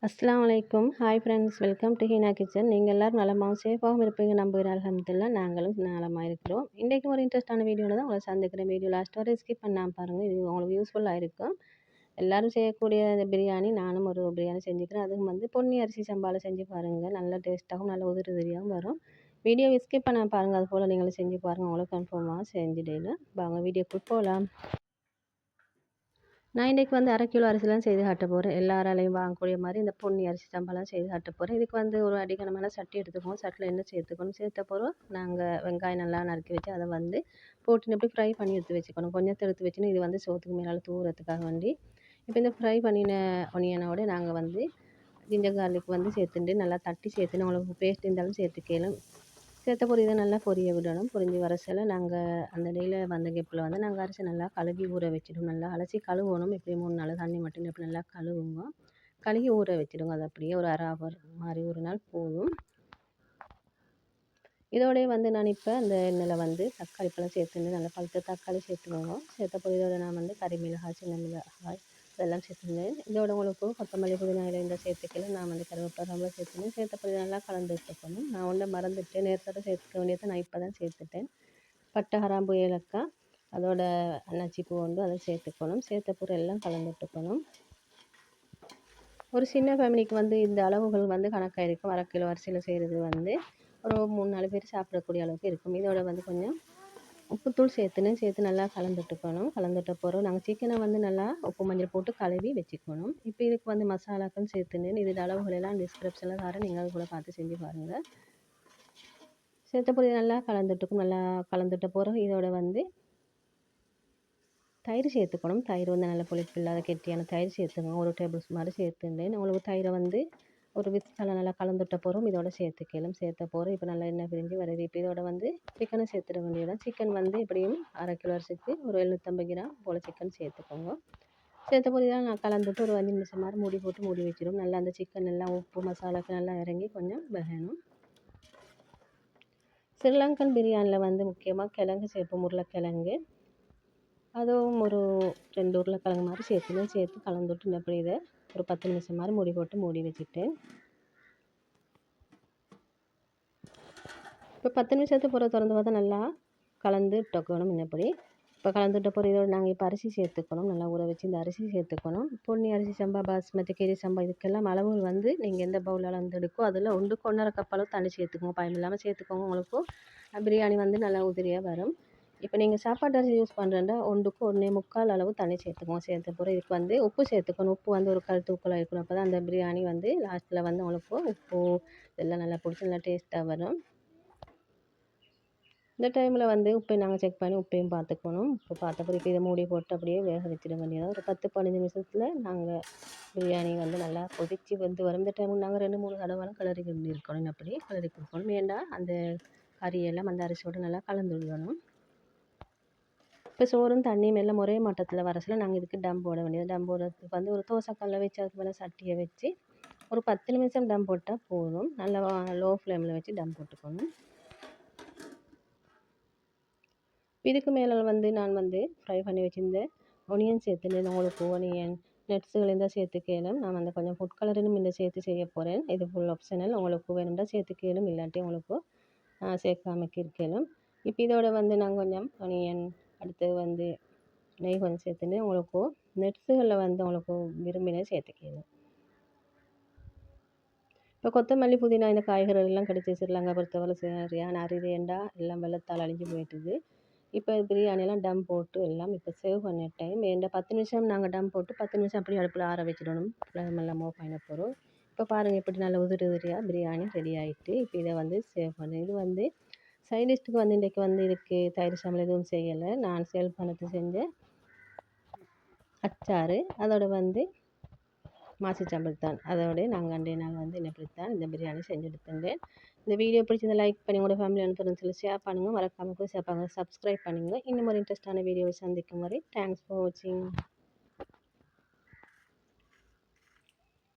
அஸ்ஸலாமு அலைக்கும். Hi friends, welcome to Heena kitchen. நீங்கள் எல்லோரும் நலமாகவும் சேஃபாகவும் இருப்பீங்க நம்புகிறேன். அல்ஹம்துலில்லாஹ் நாங்களும் நலமாக இருக்கிறோம். இன்றைக்கு ஒரு இன்ட்ரெஸ்ட்டான வீடியோவில் தான் உங்களை சந்திக்கிறேன். வீடியோ லாஸ்ட் வரை ஸ்கிப் பண்ணாமல் பாருங்கள். இது உங்களுக்கு யூஸ்ஃபுல்லாக இருக்கும். எல்லோரும் செய்யக்கூடிய இந்த பிரியாணி நானும் ஒரு பிரியாணி செஞ்சுக்கிறேன். அதுவும் பொன்னி அரிசி சம்பாவில் செஞ்சு பாருங்கள். நல்ல டேஸ்ட்டாகவும் நல்ல உதிரி உதிரியாகவும் வரும். வீடியோ ஸ்கிப் பண்ணாமல் பாருங்கள். அது போல் நீங்களும் செஞ்சு பாருங்கள். உங்களுக்கு கன்ஃபார்மாக செஞ்சுடலாம். வாங்க வீடியோக்குள் போகலாம். நான் இன்றைக்கி 1/2 கிலோ அரிசிலாம் செய்து காட்ட போகிறேன். எல்லாராலையும் வாங்கக்கூடிய மாதிரி இந்த பொன்னி அரிசி சம்பாலாம் செய்து காட்ட போகிறேன். இதுக்கு ஒரு அடிக்கனமான சட்டி எடுத்துக்கோங்க. சட்டியில் எண்ணெய் சேர்த்துக்கணும். சேர்த்த பிறகு நாங்கள் வெங்காயம் நல்லா நறுக்கி வச்சு அதை போட்டு இப்படி ஃப்ரை பண்ணி எடுத்து வச்சுக்கணும். கொஞ்சத்தை எடுத்து வச்சுன்னு இது சோத்துக்கு மேலே தூவுறதுக்காக வேண்டி இப்போ இந்த ஃப்ரை பண்ணின ஒனியனோட நாங்கள் ஜிஞ்சர் கார்லிக் சேர்த்துட்டு நல்லா தட்டி சேர்த்துன்னு உங்களுக்கு பேஸ்ட் இருந்தாலும் சேர்த்துக்கலாம். சேர்த்த பொரி இதை நல்லா பொரிய விடணும். பொரிஞ்சு வர சில நாங்கள் அந்த இடையில் கேப்பில் நாங்கள் அரிசி நல்லா கழுவி ஊற வச்சிடும். நல்லா அலசி கழுவணும். இப்படி 3 நாள் தண்ணி மட்டும் இப்படி நல்லா கழுவுங்க. கழுவி ஊற வச்சிடுங்க. அது அப்படியே ஒரு அரை ஹவர் மாதிரி ஒரு நாள் போதும். இதோடய நான் இப்போ அந்த எண்ணெயில் தக்காளி பழம் சேர்த்துட்டு நல்லா பழுத்த தக்காளி சேர்த்துக்கோங்க. சேர்த்த பொரி இதோட நான் கறி மிளகாய், சின்ன மிளகாய் இதெல்லாம் சேர்த்துருந்தேன். இதோட உங்களுக்கு கொத்தமல்லி, புதினா இலை சேர்த்துக்கல. நான் கருவேப்பிலை சேர்த்துனேன். சேர்த்த பொரி நல்லா கலந்து எடுத்துக்கணும். நான் ஒன்றை மறந்துட்டேன். நேரத்தோட சேர்த்துக்க வேண்டியதை நான் இப்போ தான் சேர்த்துட்டேன். பட்டை, கிராம்பு, ஏலக்காய் அதோட அன்னாச்சி பூ அதை சேர்த்துக்கணும். சேர்த்த பொரி எல்லாம் கலந்து விட்டுக்கணும். ஒரு சின்ன ஃபேமிலிக்கு இந்த அளவுகள் கணக்காக இருக்கும். 1/2 கிலோ அரிசியில் செய்கிறது ஒரு 3-4 பேர் சாப்பிடக்கூடிய அளவுக்கு இருக்கும். இதோட கொஞ்சம் உப்புத்தூள் சேர்த்து நல்லா கலந்துட்டுக்கணும். கலந்துட்ட பிறகு நாங்கள் சிக்கனை நல்லா உப்பு மஞ்சள் போட்டு கழுவி வச்சுக்கணும். இப்போ இதுக்கு மசாலாக்கள் சேர்த்துன்னு இது அளவுகளெல்லாம் டிஸ்கிரிப்ஷனில் தரேன். நீங்கள் அது கூட பார்த்து செஞ்சு பாருங்கள். சேர்த்த பிறகு நல்லா கலந்துட்டுக்கும். நல்லா கலந்துட்ட பிறகு இதோட தயிர் சேர்த்துக்கணும். தயிர் நல்ல புளிப்பு இல்லாத கெட்டியான தயிர் சேர்த்துக்கணும். 1 டேபிள் ஸ்பூன் மாதிரி சேர்த்துட்டேன். உங்களுக்கு தயிரை ஒரு விஸ்கால நல்லா கலந்துட்ட போகிறோம். இதோட சேர்த்துக்கலாம். சேர்த்த போகிறோம். இப்போ நல்லா எண்ணெய் பிரிஞ்சு வருது. இப்போ இதோட சிக்கனை சேர்த்துட வேண்டியதான். சிக்கன் எப்படியும் 1/2 கிலோ அரிசிக்கு ஒரு 750 கிராம் போல் சிக்கன் சேர்த்துக்கோங்க. சேர்த்த போது தான் நான் கலந்துட்டு ஒரு 5 நிமிஷம் மாதிரி மூடி போட்டு மூடி வச்சிடும். நல்லா அந்த சிக்கன் எல்லாம் உப்பு மசாலாக்கு நல்லா இறங்கி கொஞ்சம் வேகணும். ஸ்ரீலங்கன் பிரியாணியில் முக்கியமாக கிழங்கு சேர்ப்போம். உருளைக்கிழங்கு அதுவும் ஒரு 2 உருளைக்கிழங்கு மாதிரி சேர்த்து கலந்துட்டு அப்படி இதை ஒரு 10 நிமிஷம் மாதிரி மூடி போட்டு மூடி வச்சுட்டேன். இப்போ 10 நிமிஷத்துக்கு பிறகு திறந்து பார்த்தா நல்லா கலந்து விட்டுக்கணும். இன்னப்படி இப்போ கலந்துட்ட பிறகு இதோட நாங்கள் இப்போ அரிசி சேர்த்துக்கணும். நல்லா ஊற வச்சு இந்த அரிசி சேர்த்துக்கணும். பொன்னி அரிசி சம்பா, பாஸ்மதி, கீரி சம்பா இதுக்கெல்லாம் அளவுகள் நீங்கள் எந்த பவுலால் எடுக்கோ அதில் 1க்கு 1.5 கப் அளவு தண்ணி சேர்த்துக்கோங்க. பயம் இல்லாமல் சேர்த்துக்கோங்க. உங்களுக்கு பிரியாணி நல்லா உதிரியாக வரும். இப்போ நீங்கள் சாப்பாட்டு அரிசி யூஸ் பண்ணுறேன்டா 1க்கு 1.25 அளவு தண்ணி சேர்த்துக்கோங்க. சேர்த்த பிறகு இதுக்கு உப்பு சேர்த்துக்கணும். உப்பு ஒரு கல் தூக்கலாக இருக்கணும். அப்போ தான் அந்த பிரியாணி லாஸ்ட்டில் உங்களுக்கு உப்பு இதெல்லாம் நல்லா பிடிச்சி நல்லா டேஸ்ட்டாக வரும். இந்த டைமில் உப்பை நாங்கள் செக் பண்ணி உப்பையும் பார்த்துக்கணும். இப்போ பார்த்த பிறகு இதை மூடி போட்டு அப்படியே வேக வச்சிட வேண்டியதாக ஒரு 10-15 நிமிஷத்தில் நாங்கள் பிரியாணி நல்லா கொதித்து வரும். இந்த டைமில் நாங்கள் 2-3 தடவை கிளறி இருக்கணும். அப்படி கிளறி கொடுக்கணும். ஏண்டா அந்த கறியெல்லாம் அந்த அரிசியோடு நல்லா கலந்து விடணும். இப்போ சோறும் தண்ணியும் எல்லாம் ஒரே மட்டத்தில் வர சொல்ல நாங்கள் இதுக்கு டம் போட வேண்டியது. டம் போடுறதுக்கு ஒரு தோசைக்கல்லை வச்சு அதுக்கு மேலே சட்டியை வச்சு ஒரு 10 நிமிஷம் டம் போட்டால் போதும். நல்லா லோ ஃப்ளேமில் வச்சு டம் போட்டுக்கணும். இதுக்கு மேலே நான் ஃப்ரை பண்ணி வச்சுருந்த ஒனியன் சேர்த்துன்னு உங்களுக்கு ஒனியன் நட்ஸுகள் இருந்தால் சேர்த்துக்கலும். நான் கொஞ்சம் ஃபுட் கலரினும் இந்த சேர்த்து செய்ய போகிறேன். இது ஃபுல் ஆப்ஷனல். உங்களுக்கு வேணும்னா சேர்த்துக்கலும். இல்லாட்டி உங்களுக்கு சேர்க்காமக்கு இருக்கலும். இப்போ இதோட நாங்கள் கொஞ்சம் ஒனியன் அடுத்து நெய் கொஞ்சம் சேர்த்துன்னு உங்களுக்கு நட்ஸுகளில் உங்களுக்கு விரும்பின சேர்த்துக்கலாம். இப்போ கொத்தமல்லி, புதினா இந்த காய்கறிகள் எல்லாம் கிடைச்சி ஸ்ரீலங்கா பொறுத்தவரை சரியான அரிதேண்டா எல்லாம் வெள்ளத்தால் அழிஞ்சு போயிட்டுது. இப்போ பிரியாணியெல்லாம் டம் போட்டு எல்லாம் இப்போ சேவ் பண்ண டைம் ஏண்டா 10 நிமிஷம் நாங்கள் டம் போட்டு 10 நிமிஷம் அப்படியே அடுப்பில் ஆற வச்சிடணும். ஃப்ளேமெல்லாம் மூவ் பண்ண போகிறோம். இப்போ பாருங்கள் எப்படி நல்ல உதிரி உதிரியாக பிரியாணி ரெடி ஆகிட்டு. இப்போ இதை சேவ் பண்ணு. இது சைட் டிஷ்க்கு இன்றைக்கி இதுக்கு தயிர் சாதம் எதுவும் செய்யலை. நான் சேல் பண்ணது செஞ்ச அச்சாறு அதோட மாசி சம்பல் தான். அதோட நாங்கள் 2 நாள் இப்படித்தான் இந்த பிரியாணி செஞ்சு எடுத்துட்டேன். இந்த வீடியோ பிடிச்சிருந்தா லைக் பண்ணி உங்களோட ஃபேமிலி அண்ட் ஃப்ரெண்ட்ஸில் ஷேர் பண்ணுங்கள். மறக்காமல் சப்ஸ்கிரைப் பண்ணுங்கள். இன்னும் ஒரு இன்ட்ரெஸ்டான வீடியோவை சந்திக்கும் வரை தேங்க்ஸ் ஃபார் வாட்சிங்.